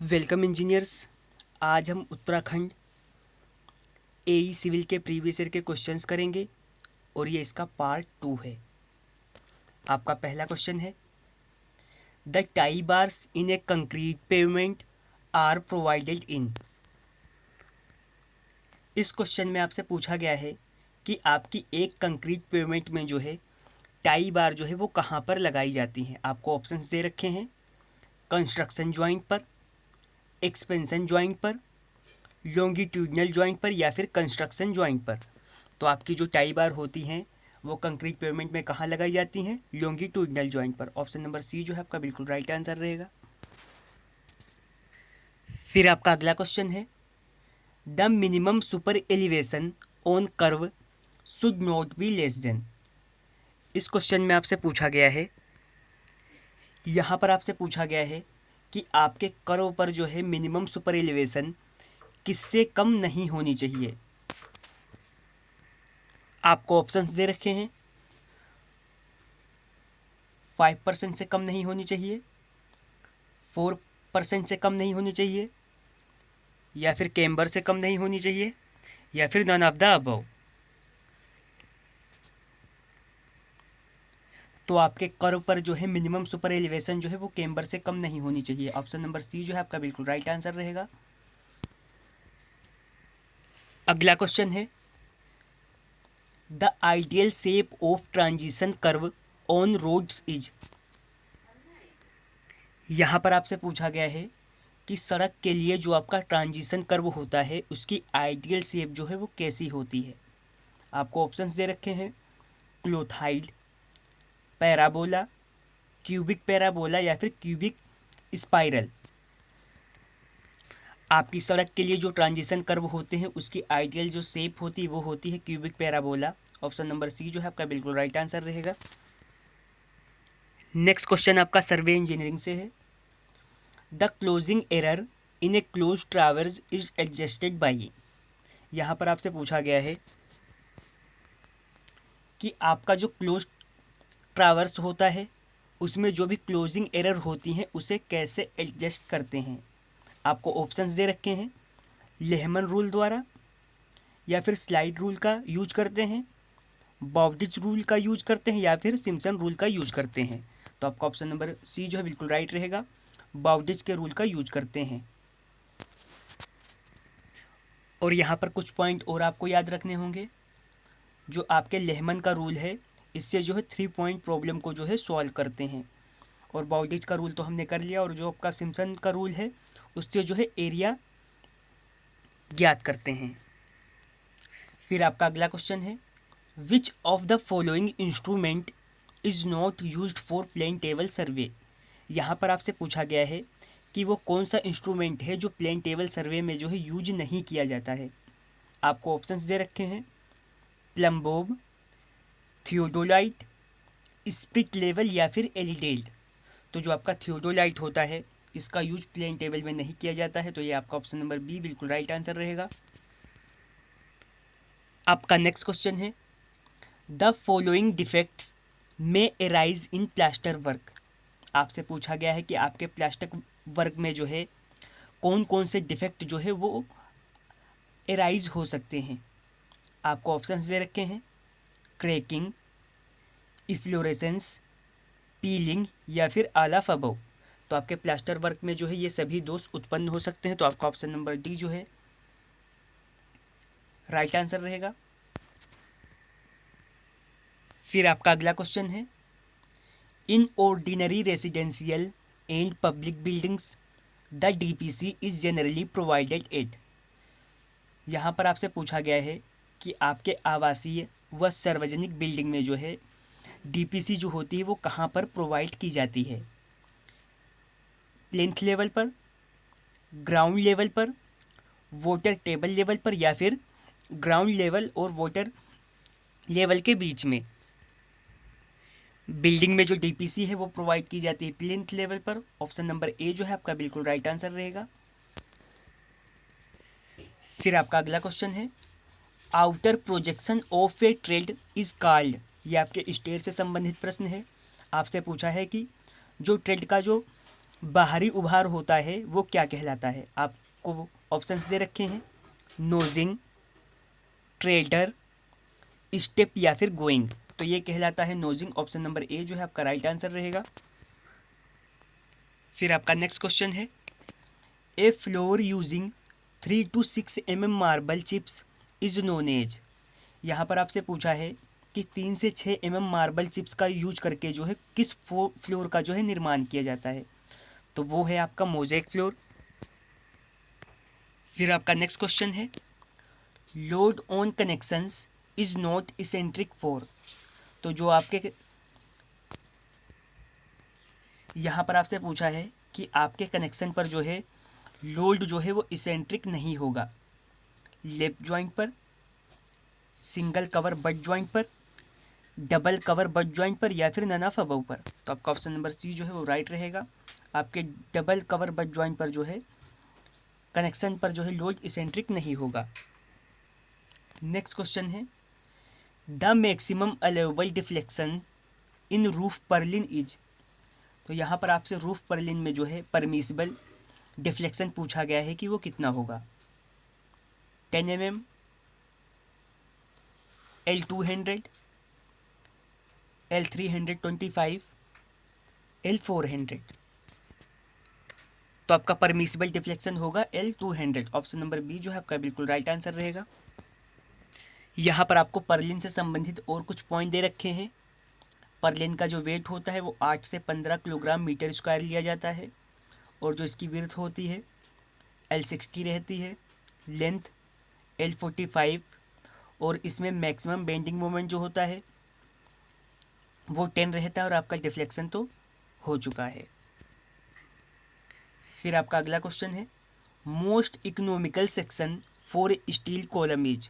Welcome engineers. आज हम Uttarakhand AE civil के प्रीवियस ईयर के क्वेश्चंस करेंगे और ये इसका पार्ट 2 है। आपका पहला क्वेश्चन है, the tie bars in a concrete pavement are provided in. इस क्वेश्चन में आपसे पूछा गया है कि आपकी एक कंक्रीट पेवमेंट में जो है टाई बार जो है वो कहाँ पर लगाई जाती हैं। आपको ऑप्शंस दे रखे हैं, कंस्ट्रक्शन ज्वाइंट पर, एक्सपेंशन ज्वाइंट पर, लॉन्गिट्यूडनल ज्वाइंट पर या फिर कंस्ट्रक्शन ज्वाइंट पर। तो आपकी जो टाई बार होती हैं वो कंक्रीट पेवमेंट में कहाँ लगाई जाती हैं? लॉन्गिट्यूडनल ज्वाइंट पर। ऑप्शन नंबर सी जो है आपका बिल्कुल राइट आंसर रहेगा। फिर आपका अगला क्वेश्चन है, the minimum super elevation on curve should not be less than. इस क्वेश्चन में आपसे पूछा गया है, यहाँ पर आपसे पूछा गया है कि आपके कर्व पर जो है मिनिमम सुपर एलिवेशन किससे कम नहीं होनी चाहिए। आपको ऑप्शंस दे रखे हैं, 5% से कम नहीं होनी चाहिए, 4% से कम नहीं होनी चाहिए, या फिर कैम्बर से कम नहीं होनी चाहिए, या फिर नन ऑफ द अबव। तो आपके कर्व पर जो है मिनिमम सुपर एलिवेशन जो है वो कैम्बर से कम नहीं होनी चाहिए। ऑप्शन नंबर सी जो है आपका बिल्कुल राइट आंसर रहेगा। अगला क्वेश्चन है, the ideal shape of transition curve on roads is. यहाँ पर आपसे पूछा गया है कि सड़क के लिए जो आपका ट्रांजिशन कर्व होता है उसकी आइडियल शेप जो है वो कैसी होती है। आपको ऑप्शंस दे रखे हैं, क्लोथाइड, पैराबोला, क्यूबिक पैराबोला या फिर क्यूबिक स्पाइरल। आपकी सड़क के लिए जो ट्रांजिशन कर्व होते हैं उसकी आइडियल जो शेप होती है वो होती है cubic parabola. Option number C जो है आपका बिल्कुल राइट आंसर रहेगा। नेक्स्ट क्वेश्चन आपका सर्वे इंजीनियरिंग से है, the closing error in a close traverse is adjusted by. यहाँ पर आपसे पूछा गया है कि आपका जो क्लोज ट्रावर्स होता है उसमें जो भी क्लोजिंग एरर होती हैं उसे कैसे एडजस्ट करते हैं। आपको ऑप्शंस दे रखे हैं, लेहमन रूल द्वारा, या फिर स्लाइड रूल का यूज करते हैं, बाउडिच रूल का यूज करते हैं, या फिर सिम्पसन रूल का यूज करते हैं। तो आपका ऑप्शन नंबर सी जो है बिल्कुल राइट रहेगा, बाउडिच के रूल का यूज करते हैं। और यहाँ पर कुछ पॉइंट और आपको याद रखने होंगे। जो आपके लेहमन का रूल है इससे जो है 3 पॉइंट प्रॉब्लम को जो है सॉल्व करते हैं, और बाउडिच का रूल तो हमने कर लिया, और जो आपका सिम्पसन का रूल है उससे जो है एरिया ज्ञात करते हैं। फिर आपका अगला क्वेश्चन है, which of the following instrument is not used for plane table survey. यहाँ पर आपसे पूछा गया है कि वो कौन सा इंस्ट्रूमेंट है जो प्लेन टेबल सर्वे में जो है यूज नहीं किया जाता है। आपको ऑप्शंस दे रखे हैं, प्लम्बोब, थियोडोलाइट, स्प्रिट लेवल या फिर एलिडेल्ट। तो जो आपका थियोडोलाइट होता है इसका यूज प्लेन टेबल में नहीं किया जाता है, तो ये आपका ऑप्शन नंबर बी बिल्कुल राइट आंसर रहेगा। आपका नेक्स्ट क्वेश्चन है, द फॉलोइंग डिफेक्ट्स में एराइज इन प्लास्टर वर्क। आपसे पूछा गया है कि आपके प्लास्टर वर्क में जो है कौन कौन से डिफेक्ट जो है वो एराइज हो सकते हैं। आपको ऑप्शंस दे रखे हैं, क्रैकिंग, इफ्लोरेसेंस, पीलिंग या फिर ऑल ऑफ अबव। तो आपके प्लास्टर वर्क में जो है ये सभी दोष उत्पन्न हो सकते हैं, तो आपका ऑप्शन नंबर डी जो है राइट आंसर रहेगा। फिर आपका अगला क्वेश्चन है, in ordinary residential and public buildings the DPC is generally provided eight. यहाँ पर आपसे पूछा गया है कि आपके आवासीय व सार्वजनिक बिल्डिंग में जो है डीपीसी जो होती है वो कहाँ पर प्रोवाइड की जाती है। प्लिंथ लेवल पर, ग्राउंड लेवल पर, वाटर टेबल लेवल पर, या फिर ग्राउंड लेवल और वाटर लेवल के बीच में। बिल्डिंग में जो डीपीसी है वो प्रोवाइड की जाती है प्लिंथ लेवल पर। ऑप्शन नंबर ए जो है आपका बिल्कुल राइट आंसर रहेगा। फिर आपका अगला क्वेश्चन है, outer projection of A trade is called. ये आपके स्टेयर से संबंधित प्रश्न है। आपसे पूछा है कि जो ट्रेड का जो बाहरी उभार होता है वो क्या कहलाता है? आपको ऑप्शंस दे रखे हैं, नोजिंग, ट्रेडर, स्टेप या फिर गोइंग। तो ये कहलाता है नोजिंग। ऑप्शन नंबर ए जो है आपका राइट आंसर रहेगा। फिर आपका नेक्स्ट क्वेश्चन है, a floor using 3 to 6 mm marble chips is known as. यहाँ पर आपसे पूछा है कि 3 से 6 mm मार्बल चिप्स का यूज करके जो है किस फ्लोर का जो है निर्माण किया जाता है? तो वो है आपका मोज़ेक फ्लोर। फिर आपका नेक्स्ट क्वेश्चन है, load on connections is not eccentric for. तो जो आपके यहाँ पर आपसे पूछा है कि आपके कनेक्शन पर जो है लोड जो है वो इसेंट्रिक नहीं होगा, लेप जॉइंट पर, सिंगल कवर बट जॉइंट पर, डबल कवर बट जॉइंट पर या फिर नन ऑफ अबव पर। तो आपका ऑप्शन नंबर सी जो है वो राइट रहेगा। आपके डबल कवर बट जॉइंट पर जो है कनेक्शन पर जो है लोड इसेंट्रिक नहीं होगा। नेक्स्ट क्वेश्चन है, the maximum allowable deflection in roof Perlin is. तो यहाँ पर आपसे रूफ पर्लिन में जो है परमिसिबल डिफ्लेक्शन पूछा गया है कि वो कितना होगा? 10 mm, L200, L325, L400। तो आपका परमिसिबल डिफ्लेक्शन होगा L200। ऑप्शन नंबर बी जो है आपका बिल्कुल राइट आंसर रहेगा। यहाँ पर आपको पर्लिन से संबंधित और कुछ पॉइंट दे रखे हैं। पर्लिन का जो वेट होता है वो 8 से 15 किलोग्राम मीटर स्क्वायर लिया जाता है, और जो इसकी विड्थ होती है L60 रहती है, लेंथ L45, और इसमें मैक्सिमम बेंडिंग मोमेंट जो होता है वो 10 रहता है, और आपका डिफ्लेक्शन तो हो चुका है। फिर आपका अगला क्वेश्चन है, most economical section for steel column is.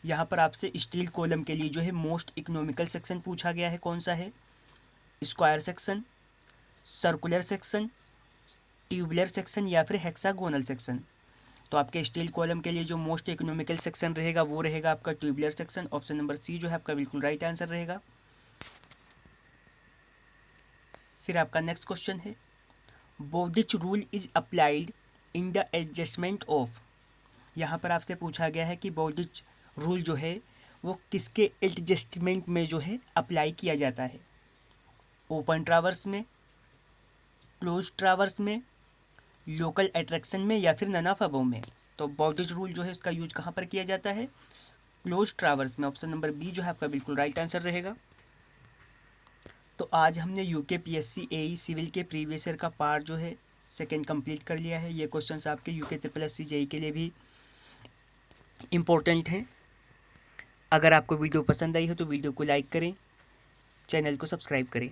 यहाँ पर आपसे स्टील कॉलम के लिए जो है मोस्ट इकोनॉमिकल सेक्शन पूछा गया है, कौन सा है? Square section, circular section, tubular section या फिर हेक्सागोनल सेक्शन। तो आपके स्टील कॉलम के लिए जो मोस्ट इकोनॉमिकल सेक्शन रहेगा वो रहेगा आपका tubular section. Option number C जो है आपका बिल्कुल राइट आंसर रहेगा। फिर आपका नेक्स्ट क्वेश्चन है, Bowditch rule is applied in the adjustment of. यहाँ पर आपसे पूछा गया है कि बोर्डिच रूल जो है वो किसके एडजस्टमेंट में जो है अप्लाई किया जाता है? ओपन ट्रावर्स में, क्लोज ट्रावर्स में, लोकल अट्रैक्शन में या फिर नन ऑफ अबव में। तो बोर्डिच रूल जो है उसका यूज कहाँ पर किया जाता है? क्लोज ट्रावर्स में। ऑप्शन नंबर बी जो है आपका बिल्कुल राइट आंसर रहेगा। तो आज हमने यूके पीएससी एई सिविल के प्रीवियस ईयर का पार्ट जो है सेकंड कंप्लीट कर लिया है। ये क्वेश्चंस आपके यूके SSC जेई के लिए भी इम्पोर्टेंट हैं। अगर आपको वीडियो पसंद आई हो तो वीडियो को लाइक करें, चैनल को सब्सक्राइब करें।